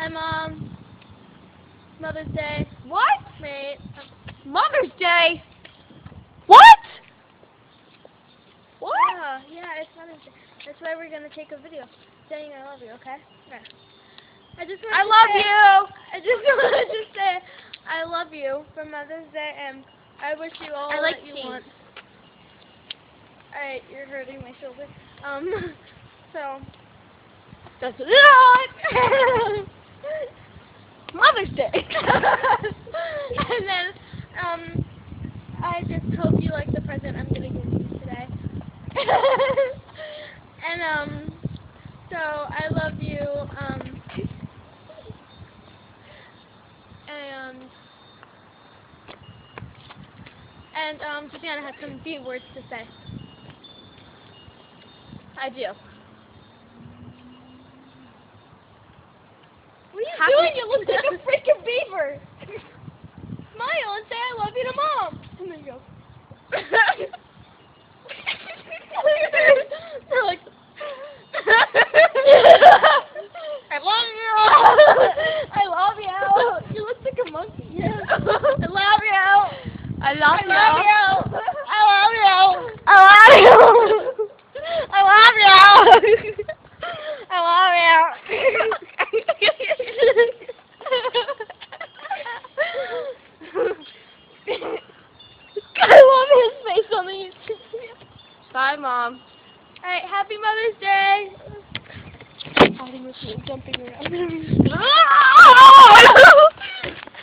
Hi, Mom. Mother's Day. What? Mate. Mother's Day? What? What? Yeah, it's Mother's Day. That's why we're going to take a video saying I love you, okay? Yeah. I just I wanted to love say, you. I just wanted to say I love you for Mother's Day, and I wish you all I like that you cheese. want. Alright, you're hurting my shoulder. So, That's it. Mother's Day. and then, I just hope you like the present I'm gonna give you today. And, so I love you, and Susanna has some few words to say. I do. What are you Happy- doing? You look like a freaking beaver. Smile and say I love you to Mom. And then go. They're like, I love you. I love you. You look like a monkey. Yeah. I love you. I love I you. love you. I love you. I love you. I love you. I love you. I love his face on the YouTube video. Bye, Mom. Alright, happy Mother's Day. Fighting with me and jumping around.